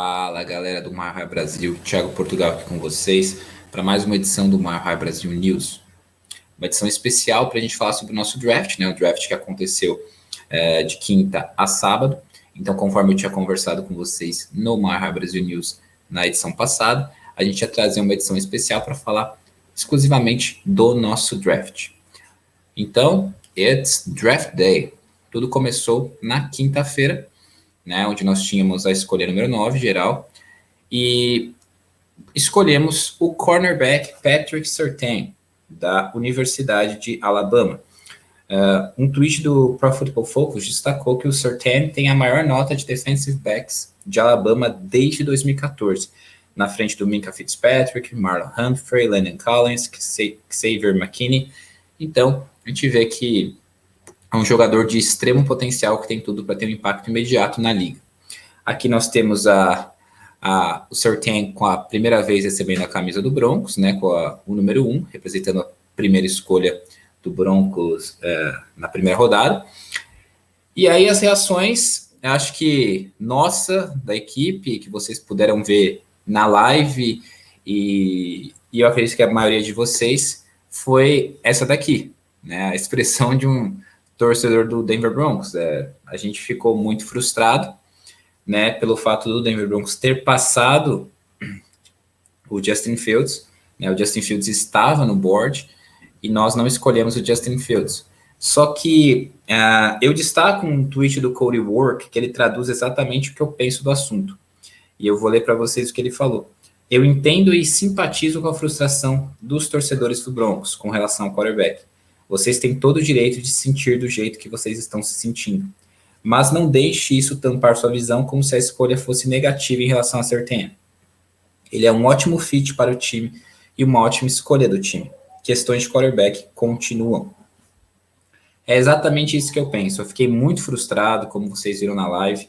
Fala galera do Mile High Brasil, Thiago Portugal aqui com vocês para mais uma edição do Mile High Brasil News. Uma edição especial para a gente falar sobre o nosso draft, né? O draft que aconteceu de quinta a sábado. Então, conforme eu tinha conversado com vocês no Mile High Brasil News na edição passada, a gente ia trazer uma edição especial para falar exclusivamente do nosso draft. Então, it's Draft Day. Tudo começou na quinta-feira, né, onde nós tínhamos a escolha número 9, geral, e escolhemos o cornerback Patrick Surtain, da Universidade de Alabama. Um tweet do Pro Football Focus destacou que o Surtain tem a maior nota de defensive backs de Alabama desde 2014, na frente do Minkah Fitzpatrick, Marlon Humphrey, Landon Collins, Xavier McKinney. Então, a gente vê que é um jogador de extremo potencial que tem tudo para ter um impacto imediato na liga. Aqui nós temos o Surtain com a primeira vez recebendo a camisa do Broncos, né, com o número 1, representando a primeira escolha do Broncos na primeira rodada. E aí as reações, acho que nossa, da equipe, que vocês puderam ver na live, e eu acredito que a maioria de vocês, foi essa daqui, né, a expressão de um torcedor do Denver Broncos. A gente ficou muito frustrado, né, pelo fato do Denver Broncos ter passado o Justin Fields, né, o Justin Fields estava no board e nós não escolhemos o Justin Fields. Só que eu destaco um tweet do Cody Work que ele traduz exatamente o que eu penso do assunto. E eu vou ler para vocês o que ele falou. Eu entendo e simpatizo com a frustração dos torcedores do Broncos com relação ao quarterback. Vocês têm todo o direito de se sentir do jeito que vocês estão se sentindo. Mas não deixe isso tampar sua visão como se a escolha fosse negativa em relação a Surtain. Ele é um ótimo fit para o time e uma ótima escolha do time. Questões de quarterback continuam. É exatamente isso que eu penso. Eu fiquei muito frustrado, como vocês viram na live.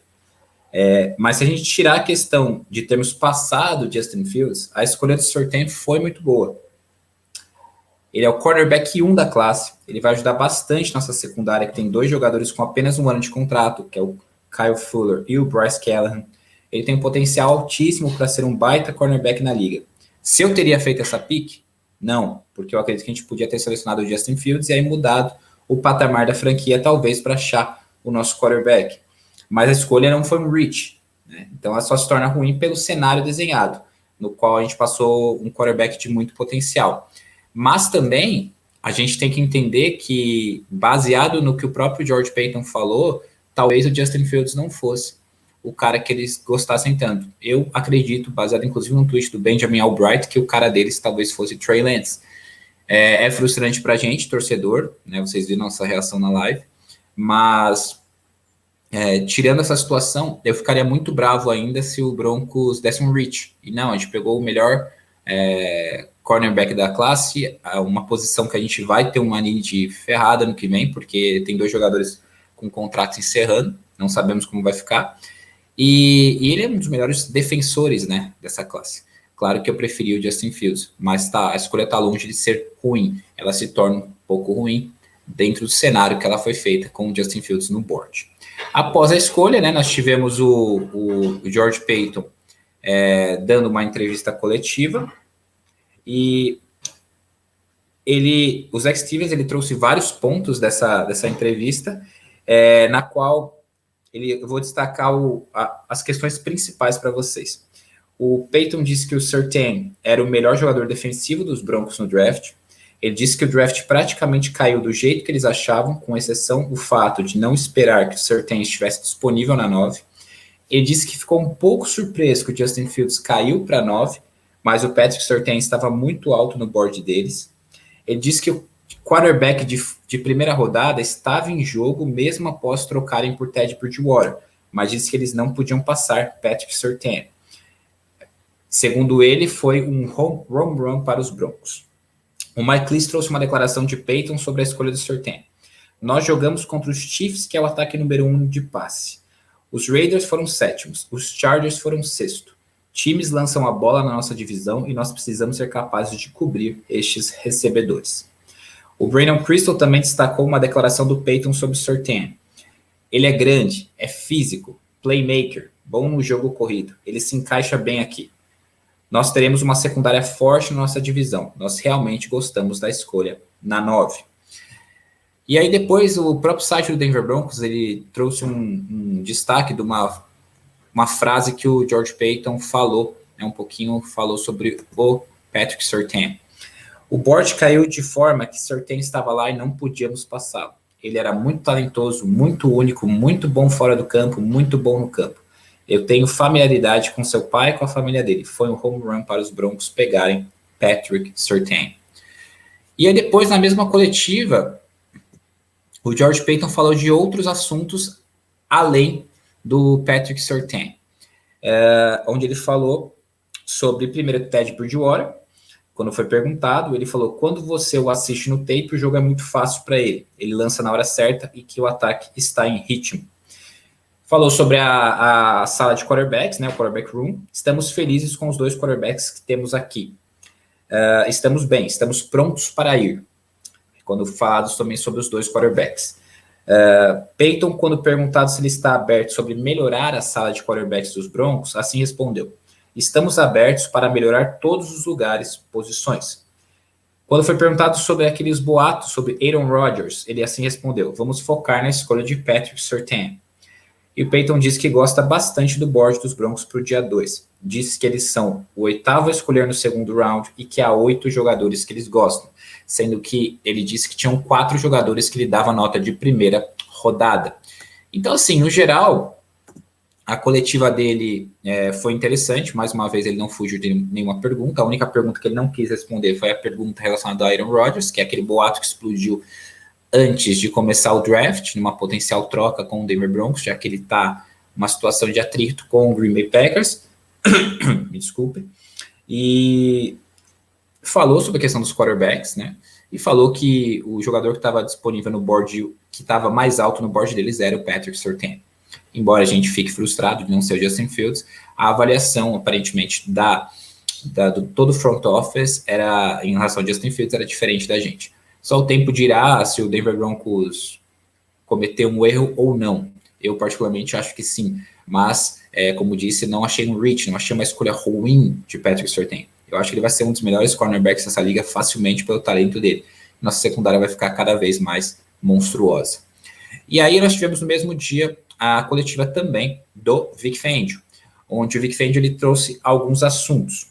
Mas se a gente tirar a questão de termos passado o Justin Fields, a escolha do Surtain foi muito boa. Ele é o quarterback 1 da classe, ele vai ajudar bastante nossa secundária, que tem 2 jogadores com apenas 1 ano de contrato, que é o Kyle Fuller e o Bryce Callahan. Ele tem um potencial altíssimo para ser um baita cornerback na liga. Se eu teria feito essa pick? Não, porque eu acredito que a gente podia ter selecionado o Justin Fields e aí mudado o patamar da franquia, talvez, para achar o nosso quarterback. Mas a escolha não foi um reach, né? Então ela só se torna ruim pelo cenário desenhado, no qual a gente passou um quarterback de muito potencial. Mas também a gente tem que entender que, baseado no que o próprio George Paton falou, talvez o Justin Fields não fosse o cara que eles gostassem tanto. Eu acredito, baseado inclusive num tweet do Benjamin Albright, que o cara deles talvez fosse Trey Lance. É frustrante pra gente, torcedor, né? Vocês viram nossa reação na live, mas tirando essa situação, eu ficaria muito bravo ainda se o Broncos desse um reach. E não, a gente pegou o melhor cornerback da classe, uma posição que a gente vai ter uma need ferrada no que vem, porque tem 2 jogadores com contratos encerrando, não sabemos como vai ficar, e ele é um dos melhores defensores, né, dessa classe. Claro que eu preferi o Justin Fields, mas a escolha está longe de ser ruim, ela se torna um pouco ruim dentro do cenário que ela foi feita com o Justin Fields no board. Após a escolha, né, nós tivemos o George Paton dando uma entrevista coletiva, e o Zach Stevens, ele trouxe vários pontos dessa entrevista, na qual eu vou destacar as questões principais para vocês. O Paton disse que o Surtain era o melhor jogador defensivo dos Broncos no draft. Ele disse que o draft praticamente caiu do jeito que eles achavam, com exceção do fato de não esperar que o Surtain estivesse disponível na 9. Ele disse que ficou um pouco surpreso que o Justin Fields caiu para 9, mas o Patrick Surtain estava muito alto no board deles. Ele disse que o quarterback de primeira rodada estava em jogo mesmo após trocarem por Teddy Bridgewater, mas disse que eles não podiam passar Patrick Surtain. Segundo ele, foi um home run para os Broncos. O Mike Leach trouxe uma declaração de Paton sobre a escolha do Surtain. Nós jogamos contra os Chiefs, que é o ataque número 1 de passe. Os Raiders foram 7º, os Chargers foram 6º. Times lançam a bola na nossa divisão e nós precisamos ser capazes de cobrir estes recebedores. O Brandon Crystal também destacou uma declaração do Paton sobre o Surtain. Ele é grande, é físico, playmaker, bom no jogo corrido. Ele se encaixa bem aqui. Nós teremos uma secundária forte na nossa divisão. Nós realmente gostamos da escolha na 9. E aí depois o próprio site do Denver Broncos, ele trouxe um destaque de uma frase que o George Paton falou, falou sobre o Patrick Surtain. O board caiu de forma que Surtain estava lá e não podíamos passá-lo. Ele era muito talentoso, muito único, muito bom fora do campo, muito bom no campo. Eu tenho familiaridade com seu pai e com a família dele. Foi um home run para os Broncos pegarem Patrick Surtain. E aí depois, na mesma coletiva, o George Paton falou de outros assuntos além do Patrick Surtain. Onde ele falou sobre, primeiro, Ted Bridgewater. Quando foi perguntado, ele falou: quando você o assiste no tape, o jogo é muito fácil para ele. Ele lança na hora certa e que o ataque está em ritmo. Falou sobre a sala de quarterbacks, né, o quarterback room. Estamos felizes com os 2 quarterbacks que temos aqui. Estamos bem, estamos prontos para ir. Quando falados também sobre os 2 quarterbacks. Peyton, quando perguntado se ele está aberto sobre melhorar a sala de quarterbacks dos Broncos, assim respondeu: estamos abertos para melhorar todos os lugares, posições. Quando foi perguntado sobre aqueles boatos sobre Aaron Rodgers, ele assim respondeu: vamos focar na escolha de Patrick Surtain. E o Peyton disse que gosta bastante do board dos Broncos para o dia 2. Disse que eles são o 8º a escolher no segundo round e que há 8 jogadores que eles gostam, sendo que ele disse que tinham 4 jogadores que ele dava nota de primeira rodada. Então, assim, no geral, a coletiva dele foi interessante. Mais uma vez, ele não fugiu de nenhuma pergunta. A única pergunta que ele não quis responder foi a pergunta relacionada a Aaron Rodgers, que é aquele boato que explodiu antes de começar o draft, numa potencial troca com o Denver Broncos, já que ele está numa situação de atrito com o Green Bay Packers. Me desculpe. E falou sobre a questão dos quarterbacks, né? E falou que o jogador que estava disponível no board, que estava mais alto no board deles, era o Patrick Surtain. Embora a gente fique frustrado de não ser o Justin Fields, a avaliação, aparentemente, do todo o front office era, em relação ao Justin Fields, era diferente da gente. Só o tempo dirá se o Denver Broncos cometeu um erro ou não. Eu, particularmente, acho que sim. Mas, como disse, não achei um reach, não achei uma escolha ruim de Patrick Surtain. Eu acho que ele vai ser um dos melhores cornerbacks dessa liga facilmente pelo talento dele. Nossa secundária vai ficar cada vez mais monstruosa. E aí nós tivemos no mesmo dia a coletiva também do Vic Fangio, onde o Vic Fangio ele trouxe alguns assuntos.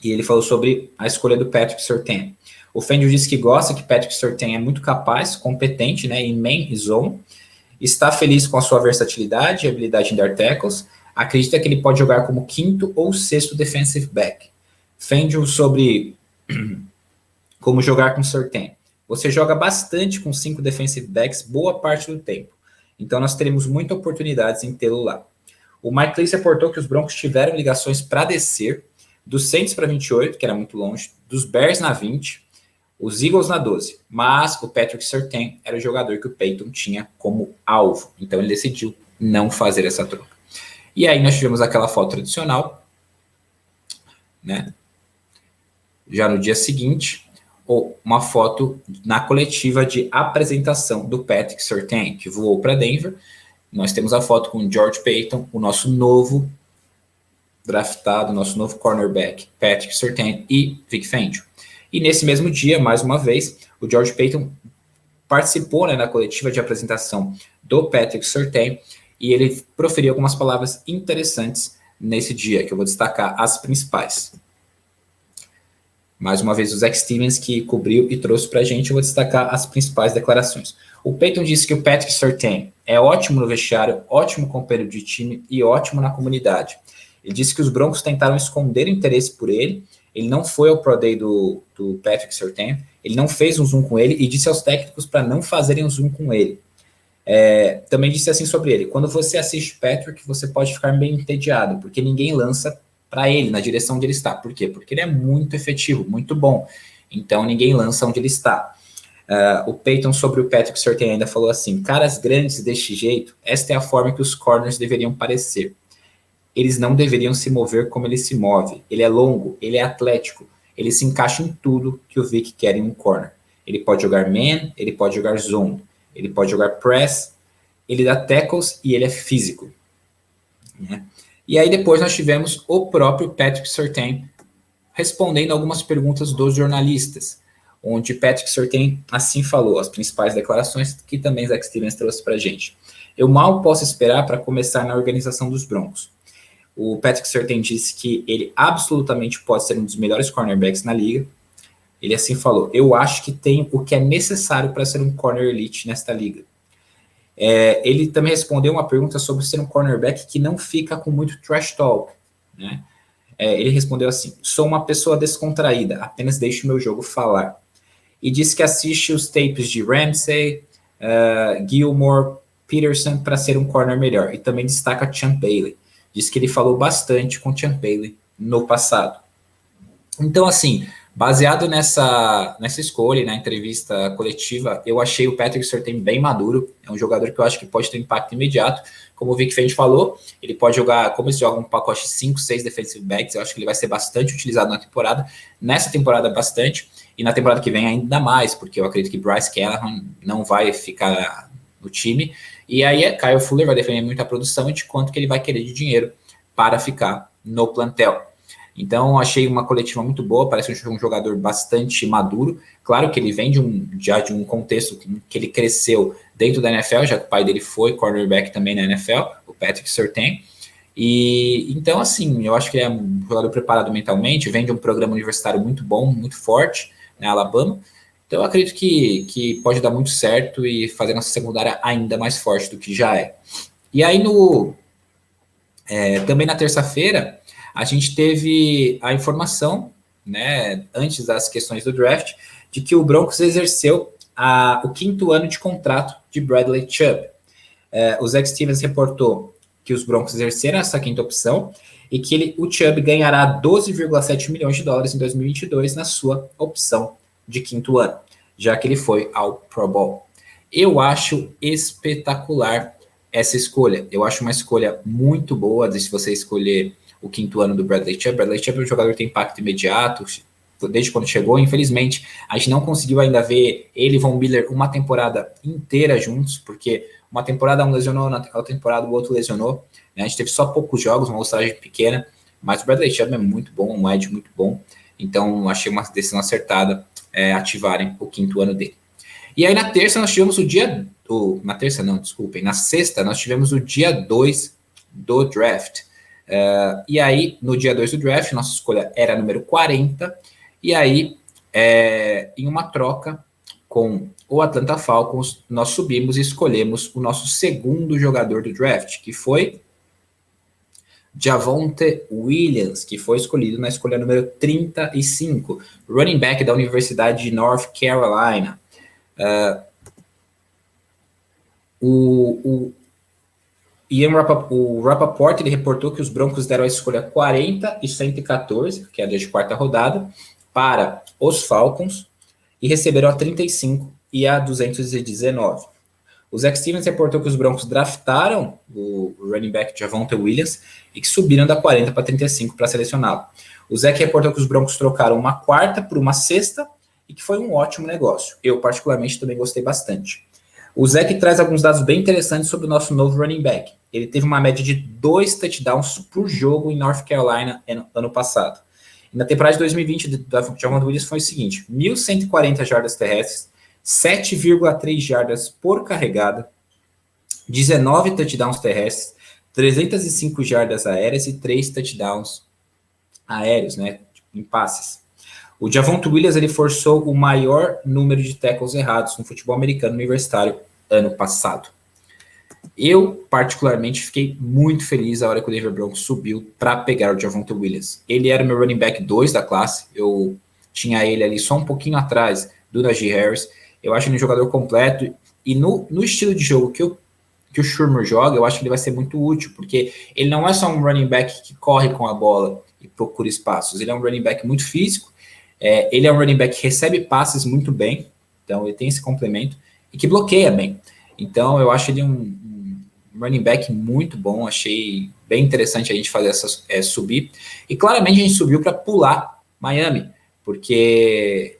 E ele falou sobre a escolha do Patrick Surtain. O Fangio disse que gosta, que Patrick Surtain é muito capaz, competente, né, em man e zone, está feliz com a sua versatilidade e habilidade em dar tackles, acredita que ele pode jogar como 5º ou 6º defensive back. Fangio sobre como jogar com Surtain. Você joga bastante com 5 defensive backs boa parte do tempo, então nós teremos muitas oportunidades em tê-lo lá. O Mike Leach reportou que os Broncos tiveram ligações para descer, dos Saints para 28, que era muito longe, dos Bears na 20, os Eagles na 12, mas o Patrick Surtain era o jogador que o Peyton tinha como alvo, então ele decidiu não fazer essa troca. E aí nós tivemos aquela foto tradicional, né? Já no dia seguinte, uma foto na coletiva de apresentação do Patrick Surtain, que voou para Denver. Nós temos a foto com o George Paton, o nosso novo draftado, nosso novo cornerback, Patrick Surtain e Vic Fangio. E nesse mesmo dia, mais uma vez, o George Paton participou, né, na coletiva de apresentação do Patrick Surtain e ele proferiu algumas palavras interessantes nesse dia, que eu vou destacar as principais. Mais uma vez, o Zach Stevens que cobriu e trouxe para a gente, eu vou destacar as principais declarações. O Peyton disse que o Patrick Surtain é ótimo no vestiário, ótimo companheiro de time e ótimo na comunidade. Ele disse que os Broncos tentaram esconder o interesse por ele, ele não foi ao Pro Day do Patrick Surtain, ele não fez um zoom com ele e disse aos técnicos para não fazerem um zoom com ele. Também disse assim sobre ele: quando você assiste Patrick, você pode ficar meio entediado, porque ninguém lança para ele, na direção onde ele está. Por quê? Porque ele é muito efetivo, muito bom. Então, ninguém lança onde ele está. O Peyton, sobre o Patrick Surtain, ainda falou assim: caras grandes deste jeito, esta é a forma que os corners deveriam parecer. Eles não deveriam se mover como ele se move. Ele é longo, ele é atlético, ele se encaixa em tudo que o Vic quer em um corner. Ele pode jogar man, ele pode jogar zone, ele pode jogar press, ele dá tackles e ele é físico. né? E aí depois nós tivemos o próprio Patrick Surtain respondendo algumas perguntas dos jornalistas, onde Patrick Surtain assim falou, as principais declarações que também Zach Stevens trouxe para a gente. Eu mal posso esperar para começar na organização dos Broncos. O Patrick Surtain disse que ele absolutamente pode ser um dos melhores cornerbacks na liga. Ele assim falou, eu acho que tem o que é necessário para ser um corner elite nesta liga. Ele também respondeu uma pergunta sobre ser um cornerback que não fica com muito trash talk, né? Ele respondeu assim, sou uma pessoa descontraída, apenas deixo o meu jogo falar. E disse que assiste os tapes de Ramsey, Gilmore, Peterson para ser um corner melhor. E também destaca Champ Bailey. Diz que ele falou bastante com Champ Bailey no passado. Então, assim, baseado nessa escolha, na entrevista coletiva, eu achei o Patrick Surtain bem maduro. É um jogador que eu acho que pode ter impacto imediato. Como o Vic Fendi falou, ele pode jogar, como eles jogam um pacote de 5, 6 defensive backs, eu acho que ele vai ser bastante utilizado na temporada. Nessa temporada, bastante. E na temporada que vem, ainda mais, porque eu acredito que Bryce Callahan não vai ficar no time. E aí, Kyle Fuller vai defender muito a produção e de quanto que ele vai querer de dinheiro para ficar no plantel. Então, achei uma coletiva muito boa, parece um jogador bastante maduro. Claro que ele vem já de um contexto que ele cresceu dentro da NFL, já que o pai dele foi cornerback também na NFL, o Patrick Surtain. E então, assim, eu acho que é um jogador preparado mentalmente, vem de um programa universitário muito bom, muito forte, na Alabama. Então, eu acredito que pode dar muito certo e fazer nossa secundária ainda mais forte do que já é. E aí, também na terça-feira, a gente teve a informação, né, antes das questões do draft, de que o Broncos exerceu o 5º ano de contrato de Bradley Chubb. O Zach Stevens reportou que os Broncos exerceram essa 5ª opção e que o Chubb ganhará 12,7 milhões de dólares em 2022 na sua opção de 5º ano, já que ele foi ao Pro Bowl. Eu acho espetacular essa escolha. Eu acho uma escolha muito boa se você escolher o 5º ano do Bradley Chubb. Bradley Chubb é um jogador que tem impacto imediato, desde quando chegou. Infelizmente, a gente não conseguiu ainda ver ele e Von Miller uma temporada inteira juntos, porque uma temporada um lesionou, na outra temporada o outro lesionou. Né? A gente teve só poucos jogos, uma amostragem pequena, mas o Bradley Chubb é muito bom, um edge muito bom. Então, achei uma decisão acertada ativarem o 5º ano dele. E aí, na terça, nós tivemos na sexta, nós tivemos o dia 2 do draft. E aí, no dia 2 do draft, nossa escolha era número 40, e aí, em uma troca com o Atlanta Falcons, nós subimos e escolhemos o nosso 2º jogador do draft, que foi Javonte Williams, que foi escolhido na escolha número 35, running back da Universidade de North Carolina. O Rapoport, ele reportou que os Broncos deram a escolha 40 e 114, que é a de 4ª rodada, para os Falcons, e receberam a 35 e a 219. O Zach Stevens reportou que os Broncos draftaram o running back Javonte Williams e que subiram da 40 para 35 para selecioná-lo. O Zach reportou que os Broncos trocaram uma 4ª por uma 6ª e que foi um ótimo negócio. Eu, particularmente, também gostei bastante. O Zach traz alguns dados bem interessantes sobre o nosso novo running back. Ele teve uma média de 2 touchdowns por jogo em North Carolina ano passado. E na temporada de 2020, da Javonte Williams foi o seguinte: 1.140 jardas terrestres, 7,3 jardas por carregada, 19 touchdowns terrestres, 305 jardas aéreas e 3 touchdowns aéreos, né, em passes. O Javonte Williams, ele forçou o maior número de tackles errados no futebol americano universitário ano passado. Eu, particularmente, fiquei muito feliz a hora que o Denver Broncos subiu para pegar o Javonte Williams. Ele era o meu running back 2 da classe, eu tinha ele ali só um pouquinho atrás do Najee Harris. Eu acho ele um jogador completo, e no estilo de jogo que o Shurmur joga, eu acho que ele vai ser muito útil, porque ele não é só um running back que corre com a bola e procura espaços, ele é um running back muito físico, ele é um running back que recebe passes muito bem, então ele tem esse complemento, e que bloqueia bem. Então eu acho ele um running back muito bom, achei bem interessante a gente fazer subir, e claramente a gente subiu para pular Miami, porque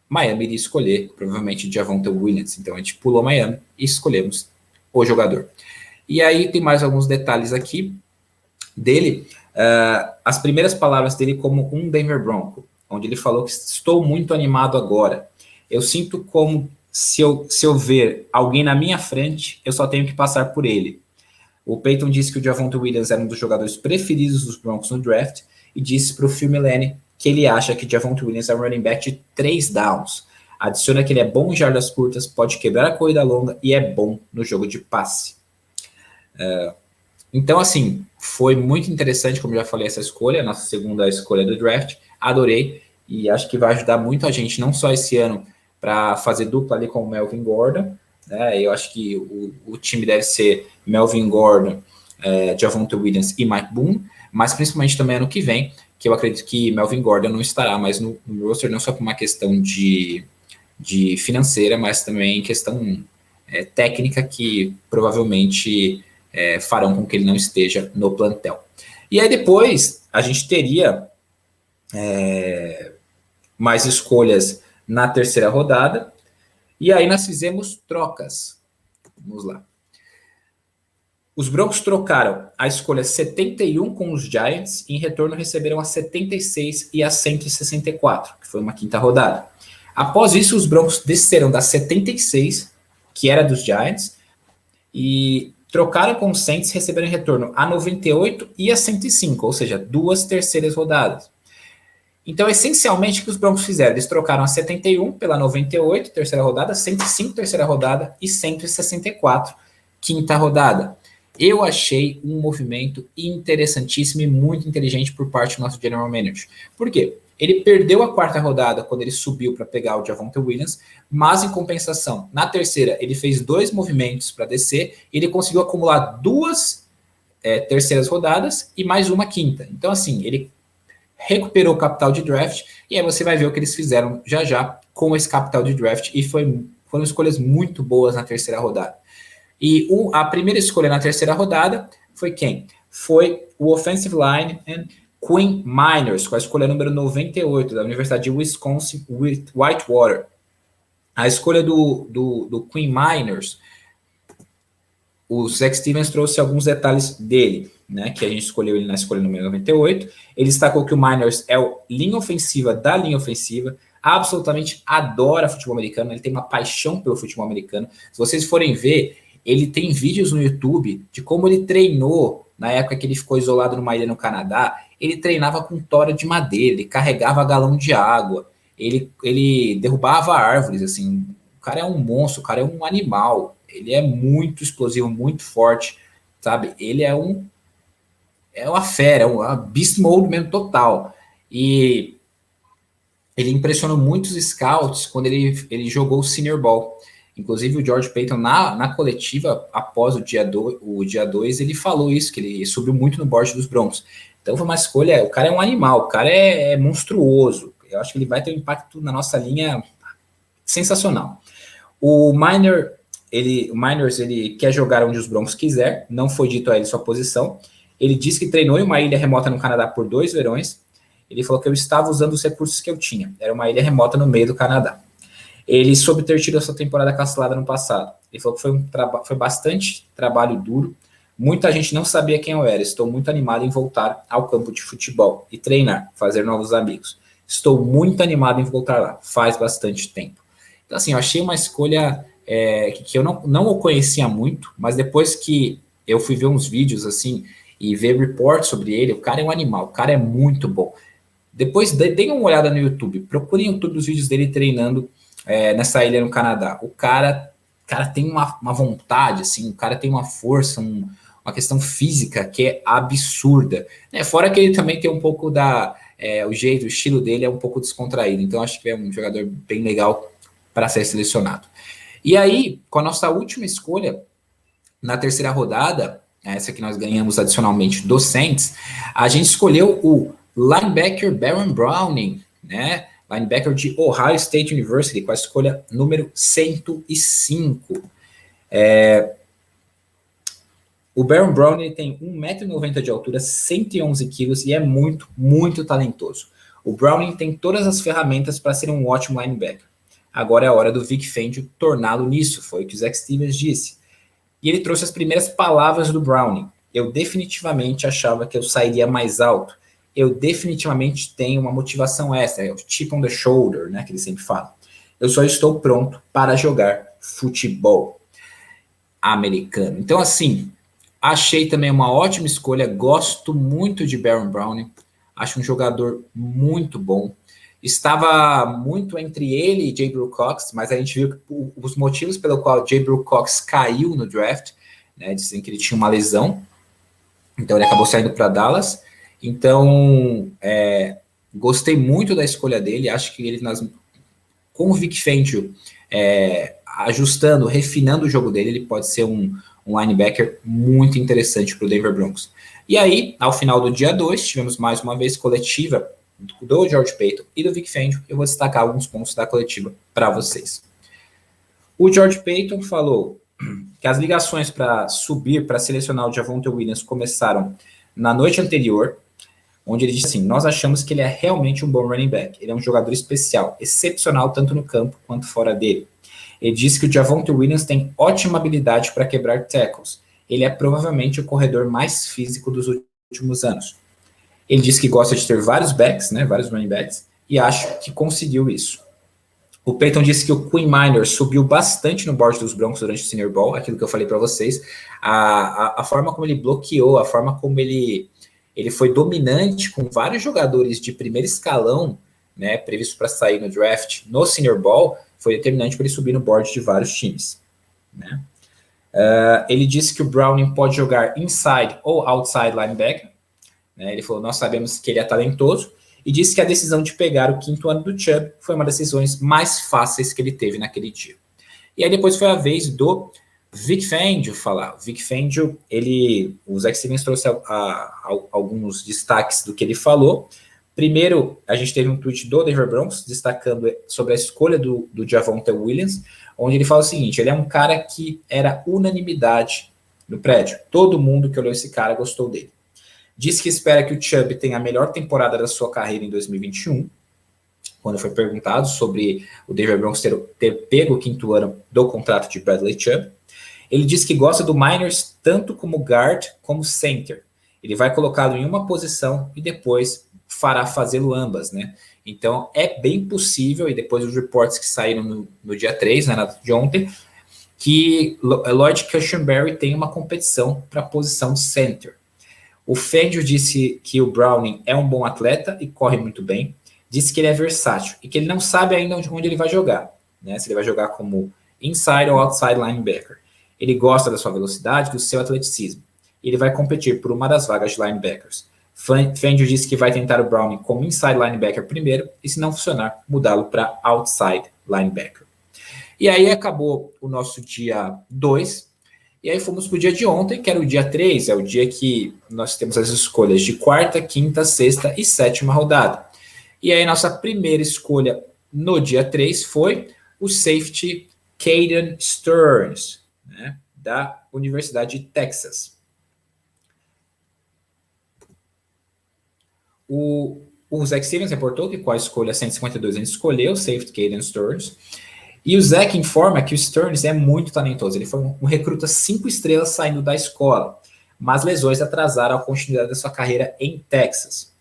Miami iria escolher, provavelmente, Javonte Williams. Então, a gente pulou Miami e escolhemos o jogador. E aí, tem mais alguns detalhes aqui. dele, as primeiras palavras dele como um Denver Bronco, onde ele falou que estou muito animado agora. Eu sinto como se eu ver alguém na minha frente, eu só tenho que passar por ele. O Peyton disse que o Javonte Williams era um dos jogadores preferidos dos Broncos no draft e disse para o Phil Milani que ele acha que Javonte Williams é um running back de 3 downs. Adiciona que ele é bom em jardas curtas, pode quebrar a corrida longa e é bom no jogo de passe. Então, assim, foi muito interessante, como já falei, essa escolha, nossa segunda escolha do draft. Adorei e acho que vai ajudar muito a gente, não só esse ano, para fazer dupla ali com o Melvin Gordon, né? Eu acho que o time deve ser Melvin Gordon, Javonte Williams e Mike Boone, mas principalmente também ano que vem, que eu acredito que Melvin Gordon não estará mais no roster, não só por uma questão de financeira, mas também questão técnica que provavelmente farão com que ele não esteja no plantel. E aí depois a gente teria mais escolhas na terceira rodada, e aí nós fizemos trocas. Vamos lá. Os Broncos trocaram a escolha 71 com os Giants e em retorno receberam a 76 e a 164, que foi uma quinta rodada. Após isso, os Broncos desceram da 76, que era dos Giants, e trocaram com os Saints e receberam em retorno a 98 e a 105, ou seja, 2 terceiras rodadas. Então, essencialmente, o que os Broncos fizeram? Eles trocaram a 71 pela 98, terceira rodada, 105, terceira rodada, e 164, quinta rodada. Eu achei um movimento interessantíssimo e muito inteligente por parte do nosso General Manager. Por quê? Ele perdeu a quarta rodada quando ele subiu para pegar o Javonte Williams, mas em compensação, na terceira, ele fez 2 movimentos para descer e ele conseguiu acumular 2 terceiras rodadas e mais uma quinta. Então, assim, ele recuperou o capital de draft, e aí você vai ver o que eles fizeram já com esse capital de draft, e foram escolhas muito boas na terceira rodada. E a primeira escolha na terceira rodada foi quem? Foi o offensive line Quinn Miners, com a escolha número 98, da Universidade de Wisconsin, Whitewater. A escolha do Quinn Miners, o Zach Stevens trouxe alguns detalhes dele, né, que a gente escolheu ele na escolha número 98. Ele destacou que o Miners é o linha ofensiva da linha ofensiva, absolutamente adora futebol americano, ele tem uma paixão pelo futebol americano. Se vocês forem ver, ele tem vídeos no YouTube de como ele treinou na época que ele ficou isolado numa ilha no Canadá. Ele treinava com tora de madeira, ele carregava galão de água, ele derrubava árvores, assim. O cara é um monstro, o cara é um animal, ele é muito explosivo, muito forte, sabe? Ele é uma fera, é uma beast mode mesmo total. E ele impressionou muitos scouts quando ele jogou o Senior Bowl. Inclusive o George Paton, na coletiva, após o dia 2, ele falou isso, que ele subiu muito no board dos Broncos. Então foi uma escolha, o cara é um animal, o cara é monstruoso. Eu acho que ele vai ter um impacto na nossa linha sensacional. O Miners, ele quer jogar onde os Broncos quiser, não foi dito a ele sua posição. Ele disse que treinou em uma ilha remota no Canadá por 2 verões. Ele falou que eu estava usando os recursos que eu tinha. Era uma ilha remota no meio do Canadá. Ele soube ter tido essa temporada cancelada no passado. Ele falou que foi bastante trabalho duro. Muita gente não sabia quem eu era. Estou muito animado em voltar ao campo de futebol e treinar, fazer novos amigos. Estou muito animado em voltar lá. Faz bastante tempo. Então, assim, eu achei uma escolha que eu não o conhecia muito, mas depois que eu fui ver uns vídeos, assim, e ver reports sobre ele, o cara é um animal, o cara é muito bom. Depois, deem uma olhada no YouTube, procurem no YouTube os vídeos dele treinando nessa ilha no Canadá. O cara tem uma vontade, assim, o cara tem uma força, uma questão física que é absurda. Fora que ele também tem um pouco o jeito, o estilo dele é um pouco descontraído, então acho que é um jogador bem legal para ser selecionado. E aí, com a nossa última escolha, na terceira rodada, essa que nós ganhamos adicionalmente do Saints, a gente escolheu o linebacker Baron Browning, né? Linebacker de Ohio State University, com a escolha número 105. O Baron Browning tem 1,90 m de altura, 111 quilos e é muito, muito talentoso. O Browning tem todas as ferramentas para ser um ótimo linebacker. Agora é a hora do Vic Fangio torná-lo nisso, foi o que o Zach Stevens disse. E ele trouxe as primeiras palavras do Browning. eu definitivamente achava que eu sairia mais alto. Eu definitivamente tenho uma motivação extra, é o chip on the shoulder, né, que ele sempre fala. Eu só estou pronto para jogar futebol americano. Então, assim, achei também uma ótima escolha, gosto muito de Baron Browning, acho um jogador muito bom. Estava muito entre ele e Jabril Cox, mas a gente viu que os motivos pelo qual Jabril Cox caiu no draft, né, dizem que ele tinha uma lesão, então ele acabou saindo para Dallas. Então, gostei muito da escolha dele, acho que ele, com o Vic Fangio, ajustando, refinando o jogo dele, ele pode ser um linebacker muito interessante para o Denver Broncos. E aí, ao final do dia 2, tivemos mais uma vez coletiva do George Paton e do Vic Fangio. Eu vou destacar alguns pontos da coletiva para vocês. O George Paton falou que as ligações para subir, para selecionar o Javonte Williams começaram na noite anterior, onde ele disse assim: nós achamos que ele é realmente um bom running back. Ele é um jogador especial, excepcional tanto no campo quanto fora dele. Ele disse que o Javonte Williams tem ótima habilidade para quebrar tackles. Ele é provavelmente o corredor mais físico dos últimos anos. Ele disse que gosta de ter vários backs, né, vários running backs, e acho que conseguiu isso. O Peyton disse que o Quinn Minor subiu bastante no board dos Broncos durante o Senior Bowl, aquilo que eu falei para vocês. A forma como ele bloqueou, a forma como ele foi dominante com vários jogadores de primeiro escalão, né, previsto para sair no draft, no Senior Bowl, foi determinante para ele subir no board de vários times. Né? Ele disse que o Browning pode jogar inside ou outside linebacker. Né? Ele falou: nós sabemos que ele é talentoso. E disse que a decisão de pegar o 5º ano do Chubb foi uma das decisões mais fáceis que ele teve naquele dia. E aí depois foi a vez do Vic Fangio falar. O Vic Fangio, o Zach Stevens trouxe alguns destaques do que ele falou. Primeiro, a gente teve um tweet do Denver Broncos destacando sobre a escolha do Javonte Williams, onde ele fala o seguinte: ele é um cara que era unanimidade no prédio. Todo mundo que olhou esse cara gostou dele. Diz que espera que o Chubb tenha a melhor temporada da sua carreira em 2021, quando foi perguntado sobre o Denver Broncos ter pego o 5º ano do contrato de Bradley Chubb. Ele diz que gosta do Miners tanto como guard como center. Ele vai colocá-lo em uma posição e depois fará fazê-lo ambas, né? Então é bem possível, e depois os reports que saíram no dia 3, né, de ontem, que Lloyd Cushenberry tem uma competição para a posição de center. O Fangio disse que o Browning é um bom atleta e corre muito bem. Disse que ele é versátil e que ele não sabe ainda onde ele vai jogar, né? Se ele vai jogar como inside ou outside linebacker. Ele gosta da sua velocidade, do seu atleticismo. E ele vai competir por uma das vagas de linebackers. Fangio disse que vai tentar o Browning como inside linebacker primeiro e, se não funcionar, mudá-lo para outside linebacker. E aí acabou o nosso dia 2. E aí fomos para o dia de ontem, que era o dia 3, é o dia que nós temos as escolhas de 4ª, 5ª, 6ª e 7ª rodada. E aí nossa primeira escolha no dia 3 foi o safety Caden Sterns, né, da Universidade de Texas. O Zach Stevens reportou que com a escolha 152 a gente escolheu o safety Caden Sterns. E o Zach informa que o Sterns é muito talentoso. Ele foi um recruta 5 estrelas saindo da escola, mas lesões atrasaram a continuidade da sua carreira em Texas.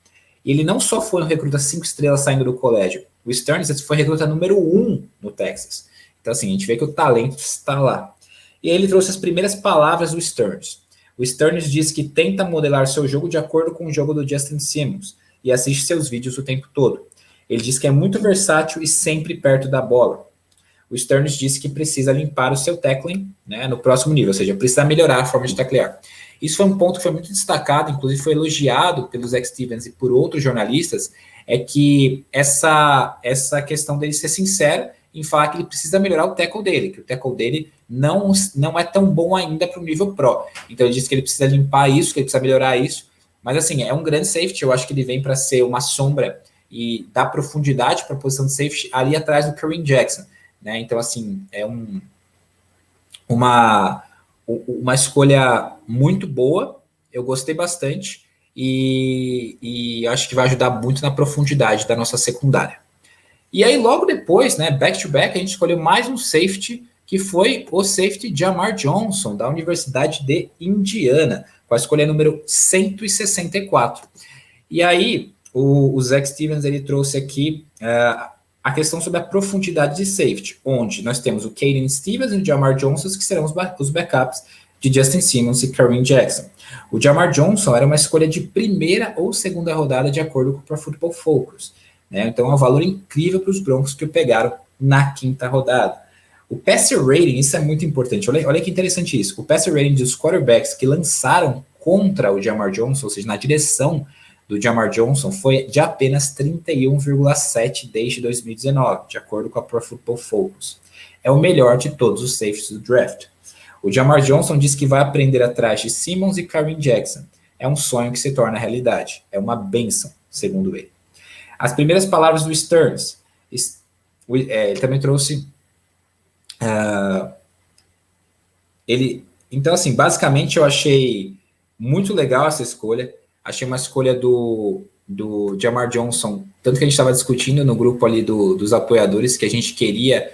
E ele não só foi um recruta 5 estrelas saindo do colégio, o Sterns foi recruta número 1 no Texas. Então, assim, a gente vê que o talento está lá. E aí ele trouxe as primeiras palavras do Sterns. O Sterns diz que tenta modelar seu jogo de acordo com o jogo do Justin Simmons e assiste seus vídeos o tempo todo. Ele diz que é muito versátil e sempre perto da bola. O Sterns disse que precisa limpar o seu tackling, né, no próximo nível, ou seja, precisa melhorar a forma de taclear. Isso foi um ponto que foi muito destacado, inclusive foi elogiado pelo Zach Stevens e por outros jornalistas, é que essa questão dele ser sincero em falar que ele precisa melhorar o tackle dele, que o tackle dele não é tão bom ainda para o nível pro. Então ele disse que ele precisa limpar isso, que ele precisa melhorar isso, mas assim, é um grande safety, eu acho que ele vem para ser uma sombra e dar profundidade para a posição de safety ali atrás do Kareem Jackson. Né? Então, assim, é uma escolha muito boa, eu gostei bastante e acho que vai ajudar muito na profundidade da nossa secundária. E aí, logo depois, né, back-to-back, a gente escolheu mais um safety, que foi o safety Jamar Johnson, da Universidade de Indiana, com a escolha número 164. E aí, o Zach Stevens, ele trouxe aqui a questão sobre a profundidade de safety, onde nós temos o Caden Stevens e o Jamar Johnson, que serão os backups de Justin Simmons e Kareem Jackson. O Jamar Johnson era uma escolha de primeira ou segunda rodada, de acordo com o Pro Football Focus, né? Então é um valor incrível para os Broncos que o pegaram na quinta rodada. O passer rating, isso é muito importante, olha que interessante isso, o passer rating dos quarterbacks que lançaram contra o Jamar Johnson, ou seja, na direção do Jamar Johnson, foi de apenas 31,7 desde 2019, de acordo com a Pro Football Focus. É o melhor de todos os safeties do draft. O Jamar Johnson diz que vai aprender atrás de Simmons e Kareem Jackson. É um sonho que se torna realidade. É uma bênção, segundo ele. As primeiras palavras do Stearns. Ele também trouxe... Então, assim, basicamente eu achei muito legal essa escolha. Achei uma escolha do Jamar Johnson, tanto que a gente estava discutindo no grupo ali dos apoiadores, que a gente queria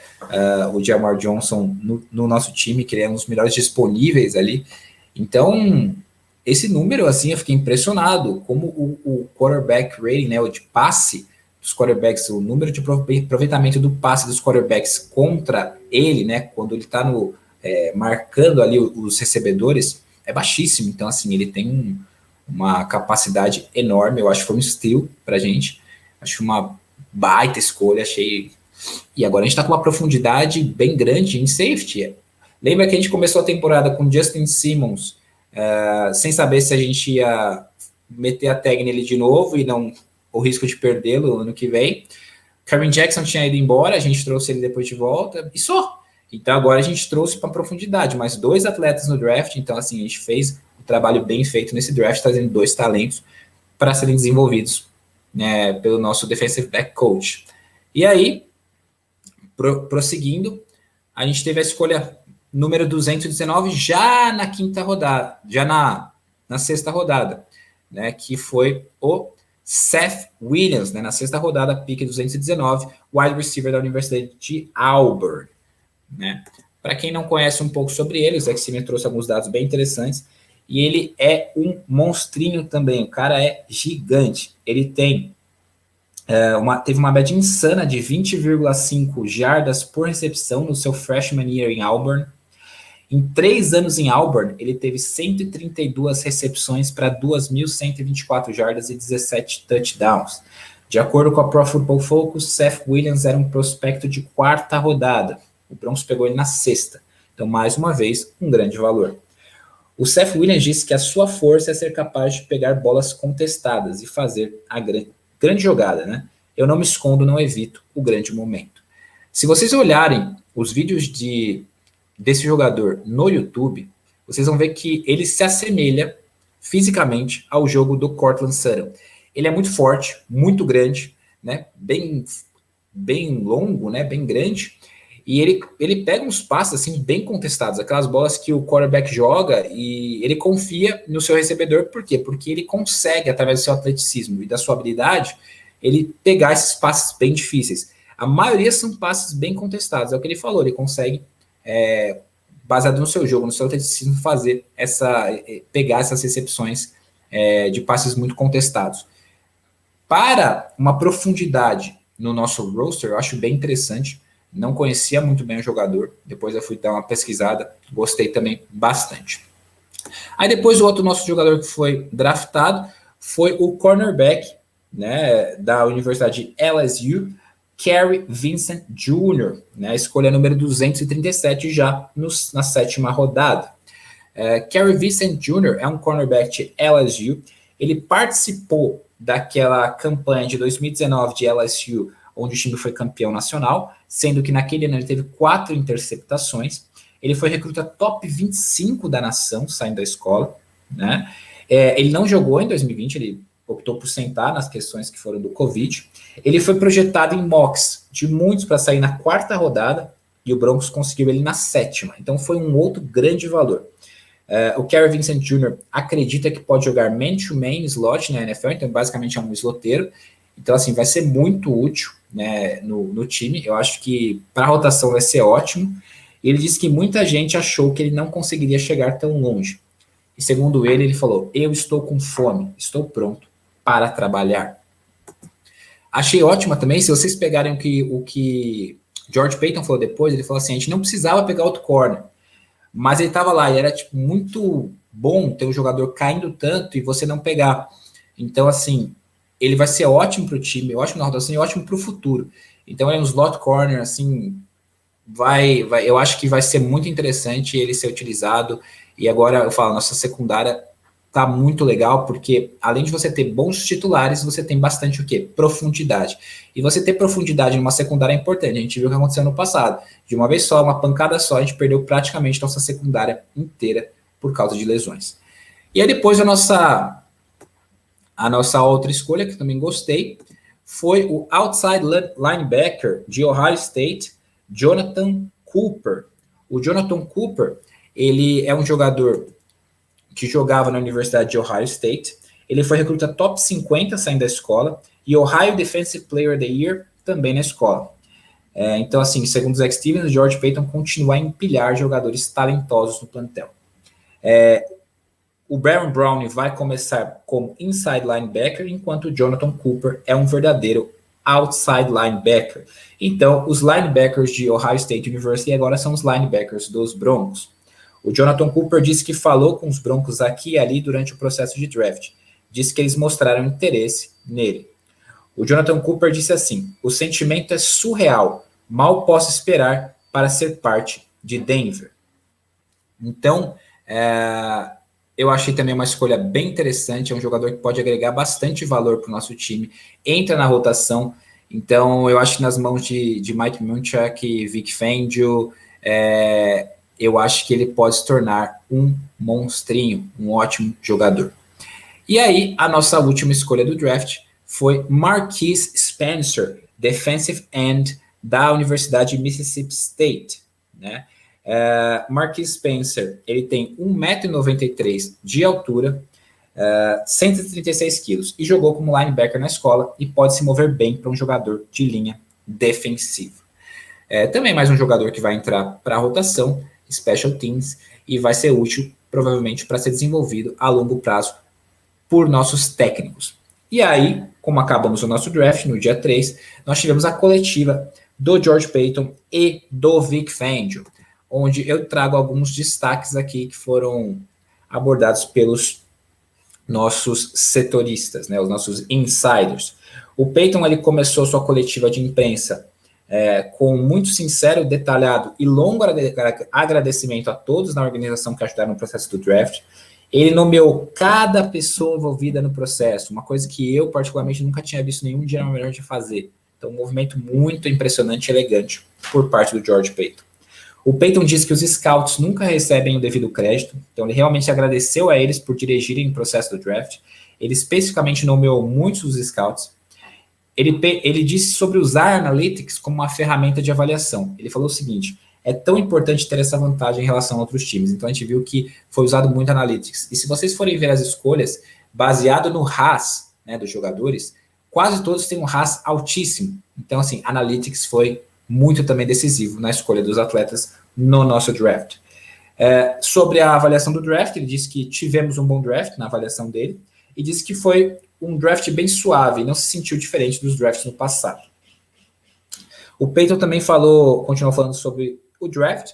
o Jamar Johnson no nosso time, que ele é um dos melhores disponíveis ali. Então, esse número, assim, eu fiquei impressionado, como o quarterback rating, né, o de passe dos quarterbacks, o número de aproveitamento do passe dos quarterbacks contra ele, né, quando ele está marcando ali os recebedores, é baixíssimo. Então, assim, ele tem uma capacidade enorme. Eu acho que foi um steal pra gente. Acho uma baita escolha, achei. E agora a gente tá com uma profundidade bem grande em safety. Lembra que a gente começou a temporada com Justin Simmons, sem saber se a gente ia meter a tag nele de novo e não o risco de perdê-lo ano que vem. Kareem Jackson tinha ido embora, a gente trouxe ele depois de volta, e só. Então agora a gente trouxe para profundidade, mais 2 atletas no draft. Então, assim, a gente fez trabalho bem feito nesse draft, trazendo 2 talentos para serem desenvolvidos, né, pelo nosso defensive back coach. E aí, prosseguindo, a gente teve a escolha número 219 já na quinta rodada, já na sexta rodada, né, que foi o Seth Williams, né, na sexta rodada, pick 219, wide receiver da Universidade de Auburn, né. Para quem não conhece um pouco sobre ele, o Zach Stevens trouxe alguns dados bem interessantes. E ele é um monstrinho também, o cara é gigante. Ele teve uma média insana de 20,5 jardas por recepção no seu freshman year em Auburn. Em 3 anos em Auburn, ele teve 132 recepções para 2.124 jardas e 17 touchdowns. De acordo com a Pro Football Focus, Seth Williams era um prospecto de quarta rodada. O Broncos pegou ele na sexta. Então, mais uma vez, um grande valor. O Seth Williams disse que a sua força é ser capaz de pegar bolas contestadas e fazer a grande jogada, né? Eu não me escondo, não evito o grande momento. Se vocês olharem os vídeos desse jogador no YouTube, vocês vão ver que ele se assemelha fisicamente ao jogo do Courtland Sutton. Ele é muito forte, muito grande, né? Bem longo, né? Bem grande. E ele pega uns passes assim, bem contestados, aquelas bolas que o quarterback joga e ele confia no seu recebedor. Por quê? Porque ele consegue, através do seu atleticismo e da sua habilidade, ele pegar esses passes bem difíceis. A maioria são passes bem contestados, é o que ele falou, ele consegue, baseado no seu jogo, no seu atleticismo, pegar essas recepções de passes muito contestados. Para uma profundidade no nosso roster, eu acho bem interessante. Não conhecia muito bem o jogador, depois eu fui dar uma pesquisada, gostei também bastante. Aí depois o outro nosso jogador que foi draftado foi o cornerback, né, da Universidade de LSU, Kerry Vincent Jr., né, a escolha número 237 já na sétima rodada. Kerry Vincent Jr. é um cornerback de LSU, ele participou daquela campanha de 2019 de LSU, onde o time foi campeão nacional, sendo que naquele ano ele teve 4 interceptações. Ele foi recruta top 25 da nação, saindo da escola, né? Ele não jogou em 2020, ele optou por sentar nas questões que foram do Covid. Ele foi projetado em mocks de muitos para sair na quarta rodada, e o Broncos conseguiu ele na sétima. Então foi um outro grande valor. O Kerry Vincent Jr. acredita que pode jogar man-to-man slot na NFL, então basicamente é um sloteiro. Então, assim, vai ser muito útil, né, no time. Eu acho que para a rotação vai ser ótimo. E ele disse que muita gente achou que ele não conseguiria chegar tão longe. E segundo ele falou, eu estou com fome, estou pronto para trabalhar. Achei ótima também, se vocês pegarem o que George Paton falou depois, ele falou assim, a gente não precisava pegar outro corner, mas ele estava lá e era tipo, muito bom ter um jogador caindo tanto e você não pegar. Então, assim, ele vai ser ótimo para o time, ótimo na rotação e ótimo para o futuro. Então, é um slot corner, assim, eu acho que vai ser muito interessante ele ser utilizado. E agora, eu falo, nossa secundária tá muito legal, porque além de você ter bons titulares, você tem bastante o quê? Profundidade. E você ter profundidade numa secundária é importante. A gente viu o que aconteceu no passado. De uma vez só, uma pancada só, a gente perdeu praticamente nossa secundária inteira por causa de lesões. E aí depois a nossa outra escolha, que eu também gostei, foi o outside linebacker de Ohio State, Jonathan Cooper. O Jonathan Cooper, ele é um jogador que jogava na Universidade de Ohio State. Ele foi recruta top 50 saindo da escola e Ohio Defensive Player of the Year também na escola. Então, assim, segundo o Zach Stevens, o George Paton continua a empilhar jogadores talentosos no plantel. O Baron Brown vai começar como inside linebacker, enquanto o Jonathan Cooper é um verdadeiro outside linebacker. Então, os linebackers de Ohio State University agora são os linebackers dos Broncos. O Jonathan Cooper disse que falou com os Broncos aqui e ali durante o processo de draft. Disse que eles mostraram interesse nele. O Jonathan Cooper disse assim, o sentimento é surreal, mal posso esperar para ser parte de Denver. Então, eu achei também uma escolha bem interessante, é um jogador que pode agregar bastante valor para o nosso time, entra na rotação, então eu acho que nas mãos de Mike Munchak e Vic Fangio, eu acho que ele pode se tornar um monstrinho, um ótimo jogador. E aí, a nossa última escolha do draft foi Marquise Spencer, defensive end da Universidade de Mississippi State, né? Marquise Spencer, ele tem 1,93 m de altura, 136 quilos, e jogou como linebacker na escola e pode se mover bem para um jogador de linha defensiva. Também mais um jogador que vai entrar para a rotação, Special Teams, e vai ser útil, provavelmente, para ser desenvolvido a longo prazo por nossos técnicos. E aí, como acabamos o nosso draft no dia 3, nós tivemos a coletiva do George Paton e do Vic Fangio, onde eu trago alguns destaques aqui que foram abordados pelos nossos setoristas, né, os nossos insiders. O Paton, ele começou sua coletiva de imprensa com muito sincero, detalhado e longo agradecimento a todos na organização que ajudaram no processo do draft. Ele nomeou cada pessoa envolvida no processo, uma coisa que eu, particularmente, nunca tinha visto nenhum general manager fazer. Então, um movimento muito impressionante e elegante por parte do George Paton. O Paton disse que os scouts nunca recebem o devido crédito, então ele realmente agradeceu a eles por dirigirem o processo do draft. Ele especificamente nomeou muitos dos scouts. Ele disse sobre usar Analytics como uma ferramenta de avaliação. Ele falou o seguinte, é tão importante ter essa vantagem em relação a outros times. Então a gente viu que foi usado muito Analytics. E se vocês forem ver as escolhas, baseado no RAS, né, dos jogadores, quase todos têm um RAS altíssimo. Então, assim, Analytics foi muito também decisivo na escolha dos atletas no nosso draft. Sobre a avaliação do draft, ele disse que tivemos um bom draft na avaliação dele e disse que foi um draft bem suave, não se sentiu diferente dos drafts no passado. O Paton também continuou falando sobre o draft.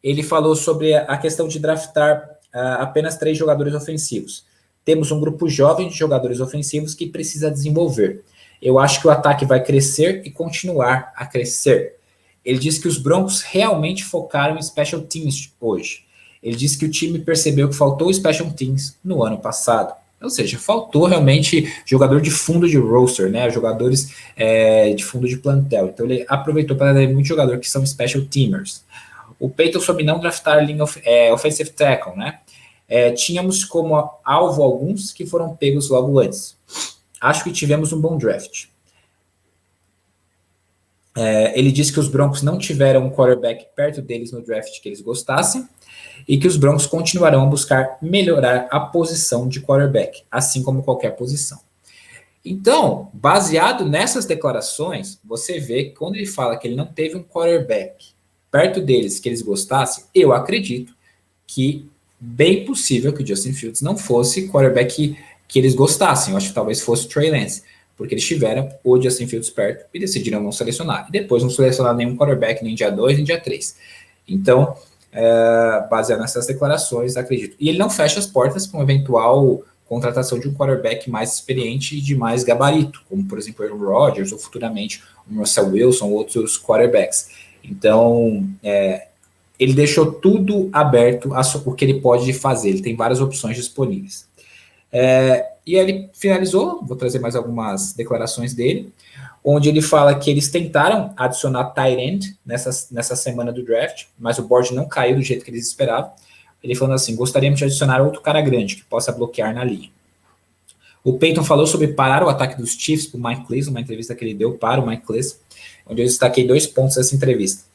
Ele falou sobre a questão de draftar apenas 3 jogadores ofensivos. Temos um grupo jovem de jogadores ofensivos que precisa desenvolver. Eu acho que o ataque vai crescer e continuar a crescer. Ele disse que os Broncos realmente focaram em Special Teams hoje. Ele disse que o time percebeu que faltou Special Teams no ano passado. Ou seja, faltou realmente jogador de fundo de roster, né? Jogadores de fundo de plantel. Então ele aproveitou para dar muito jogador que são Special Teamers. O Paton soube não draftar linha offensive tackle, né? Tínhamos como alvo alguns que foram pegos logo antes. Acho que tivemos um bom draft. Ele disse que os Broncos não tiveram um quarterback perto deles no draft que eles gostassem e que os Broncos continuarão a buscar melhorar a posição de quarterback, assim como qualquer posição. Então, baseado nessas declarações, você vê que quando ele fala que ele não teve um quarterback perto deles que eles gostassem, eu acredito que bem possível que o Justin Fields não fosse quarterback que eles gostassem. Eu acho que talvez fosse o Trey Lance, porque eles tiveram o Justin Fields perto e decidiram não selecionar. E depois não selecionaram nenhum quarterback, nem dia 2, nem dia 3. Então, baseado nessas declarações, acredito. E ele não fecha as portas para uma eventual contratação de um quarterback mais experiente e de mais gabarito, como, por exemplo, Aaron Rodgers ou futuramente o Russell Wilson ou outros quarterbacks. Então, ele deixou tudo aberto o que ele pode fazer. Ele tem várias opções disponíveis. E aí ele finalizou, vou trazer mais algumas declarações dele, onde ele fala que eles tentaram adicionar tight end nessa semana do draft, mas o board não caiu do jeito que eles esperavam. Ele falando assim, gostaríamos de adicionar outro cara grande que possa bloquear na linha. O Peyton falou sobre parar o ataque dos Chiefs para o Mike Cleese, uma entrevista que ele deu para o Mike Cleese, onde eu destaquei 2 pontos dessa entrevista.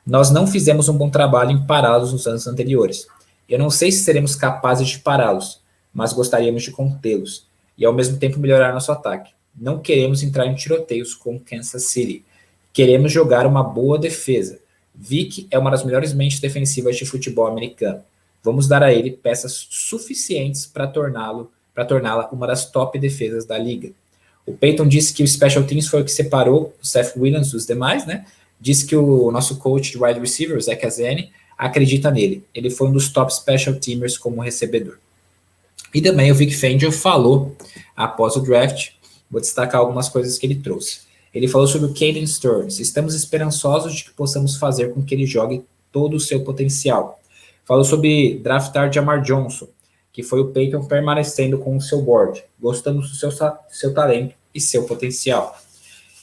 Nós não fizemos um bom trabalho em pará-los nos anos anteriores. Eu não sei se seremos capazes de pará-los, mas gostaríamos de contê-los e ao mesmo tempo melhorar nosso ataque. Não queremos entrar em tiroteios com Kansas City. Queremos jogar uma boa defesa. Vic é uma das melhores mentes defensivas de futebol americano. Vamos dar a ele peças suficientes para torná-la uma das top defesas da liga. O Peyton disse que o Special Teams foi o que separou o Seth Williams dos demais, né? Disse que o nosso coach de wide receiver, o Zach Azene, acredita nele. Ele foi um dos top special teamers como recebedor. E também o Vic Fangio falou após o draft, vou destacar algumas coisas que ele trouxe. Ele falou sobre o Caden Stearns. Estamos esperançosos de que possamos fazer com que ele jogue todo o seu potencial. Falou sobre draftar Jamar Johnson, que foi o Peyton permanecendo com o seu board. Gostamos do seu talento e seu potencial.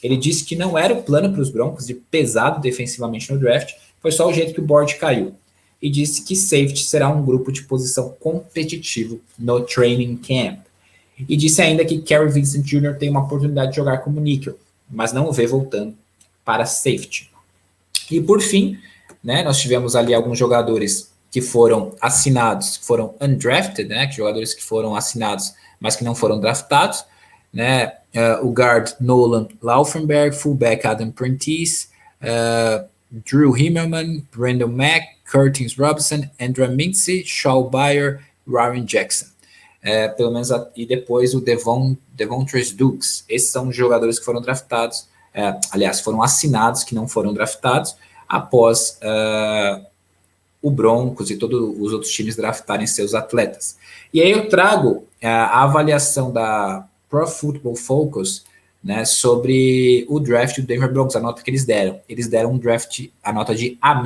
Ele disse que não era o plano para os Broncos de pesado defensivamente no draft, foi só o jeito que o board caiu. E disse que safety será um grupo de posição competitivo no training camp. E disse ainda que Kerry Vincent Jr. tem uma oportunidade de jogar como níquel, mas não o vê voltando para safety. E por fim, né, nós tivemos ali alguns jogadores que foram assinados, que foram undrafted, né, jogadores que foram assinados, mas que não foram draftados, né, o guard Nolan Laufenberg, fullback Adam Prentice, Drew Himmelman, Brandon Mack, Curtis Robinson, Andrew Mincy, Shaw Bayer, Ryan Jackson. Pelo menos, e depois o Devontae Dukes. Esses são os jogadores que foram draftados, aliás, foram assinados, que não foram draftados, após o Broncos e todos os outros times draftarem seus atletas. E aí eu trago a avaliação da Pro Football Focus, né, sobre o draft do Denver Broncos, a nota que eles deram. Eles deram a nota de A-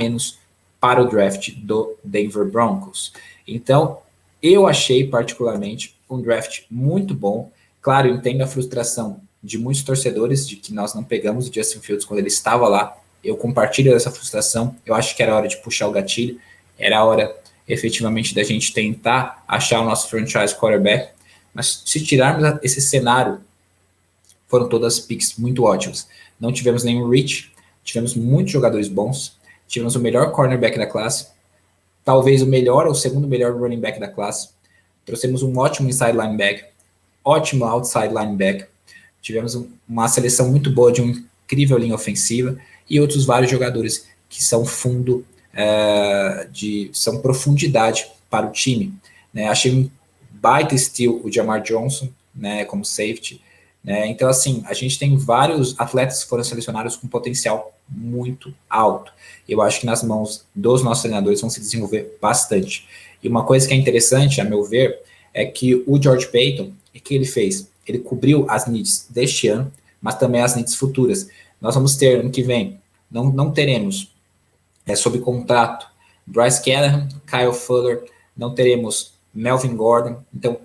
para o draft do Denver Broncos. Então, eu achei particularmente um draft muito bom. Claro, eu entendo a frustração de muitos torcedores de que nós não pegamos o Justin Fields quando ele estava lá. Eu compartilho dessa frustração. Eu acho que era hora de puxar o gatilho. Era hora, efetivamente, da gente tentar achar o nosso franchise quarterback. Mas se tirarmos esse cenário, foram todas picks muito ótimas. Não tivemos nenhum reach, tivemos muitos jogadores bons, tivemos o melhor cornerback da classe, talvez o melhor ou o segundo melhor running back da classe, trouxemos um ótimo inside linebacker, ótimo outside linebacker, tivemos uma seleção muito boa de uma incrível linha ofensiva e outros vários jogadores que são são profundidade para o time. Né? Achei um baita steal o Jamar Johnson, né, como safety. Né? Então, assim, a gente tem vários atletas que foram selecionados com potencial muito alto. Eu acho que nas mãos dos nossos treinadores vão se desenvolver bastante. E uma coisa que é interessante, a meu ver, é que o George Paton, o que ele fez? Ele cobriu as needs deste ano, mas também as needs futuras. Nós vamos ter, ano que vem, não teremos sob contrato Bryce Callahan, Kyle Fuller, não teremos Melvin Gordon. Então,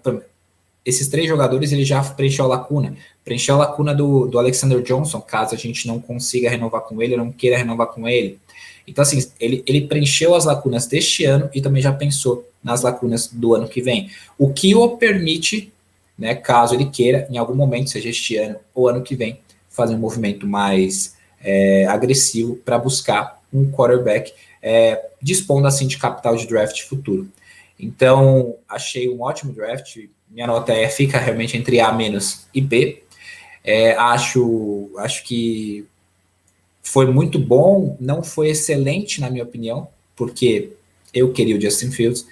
esses 3 jogadores ele já preencheu a lacuna do Alexander Johnson, caso a gente não consiga renovar com ele, não queira renovar com ele. Então, assim, ele preencheu as lacunas deste ano e também já pensou nas lacunas do ano que vem. O que o permite, né, caso ele queira, em algum momento, seja este ano ou ano que vem, fazer um movimento mais agressivo para buscar um quarterback dispondo, assim, de capital de draft futuro. Então, achei um ótimo draft. Minha nota fica realmente entre A- e B. Acho que foi muito bom, não foi excelente, na minha opinião, porque eu queria o Justin Fields,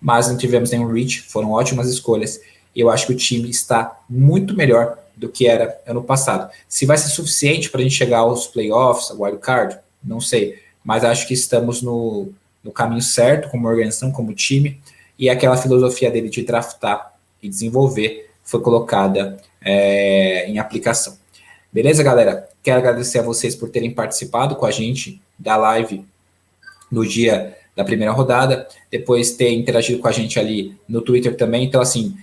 mas não tivemos nenhum reach, foram ótimas escolhas, e eu acho que o time está muito melhor do que era ano passado. Se vai ser suficiente para a gente chegar aos playoffs, a wild card, não sei, mas acho que estamos no caminho certo, como organização, como time, e aquela filosofia dele de draftar e desenvolver foi colocada em aplicação. Beleza, galera? Quero agradecer a vocês por terem participado com a gente da live no dia da primeira rodada, depois ter interagido com a gente ali no Twitter também. Então, assim,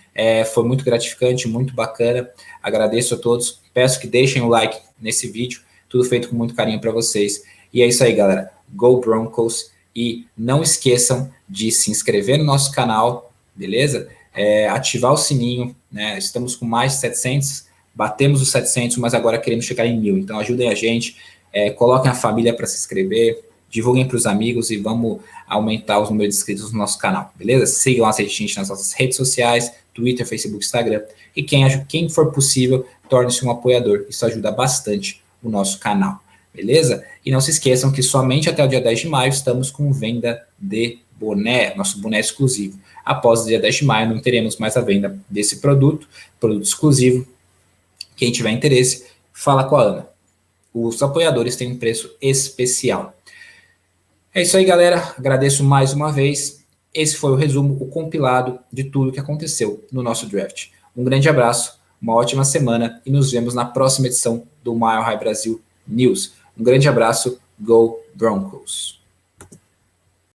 foi muito gratificante, muito bacana. Agradeço a todos. Peço que deixem o like nesse vídeo. Tudo feito com muito carinho para vocês. E é isso aí, galera. Go Broncos! E não esqueçam de se inscrever no nosso canal, beleza? Ativar o sininho, né? Estamos com mais de 700, batemos os 700, mas agora queremos chegar em 1000. Então ajudem a gente, coloquem a família para se inscrever, divulguem para os amigos e vamos aumentar os números de inscritos no nosso canal, beleza? Sigam a gente nas nossas redes sociais, Twitter, Facebook, Instagram. E quem for possível, torne-se um apoiador. Isso ajuda bastante o nosso canal, beleza? E não se esqueçam que somente até o dia 10 de maio estamos com venda de boné, nosso boné exclusivo. Após o dia 10 de maio não teremos mais a venda desse produto exclusivo. Quem tiver interesse, fala com a Ana. Os apoiadores têm um preço especial. É isso aí, galera. Agradeço mais uma vez. Esse foi o resumo, o compilado de tudo que aconteceu no nosso draft. Um grande abraço, uma ótima semana e nos vemos na próxima edição do Mile High Brasil News. Um grande abraço. Go Broncos!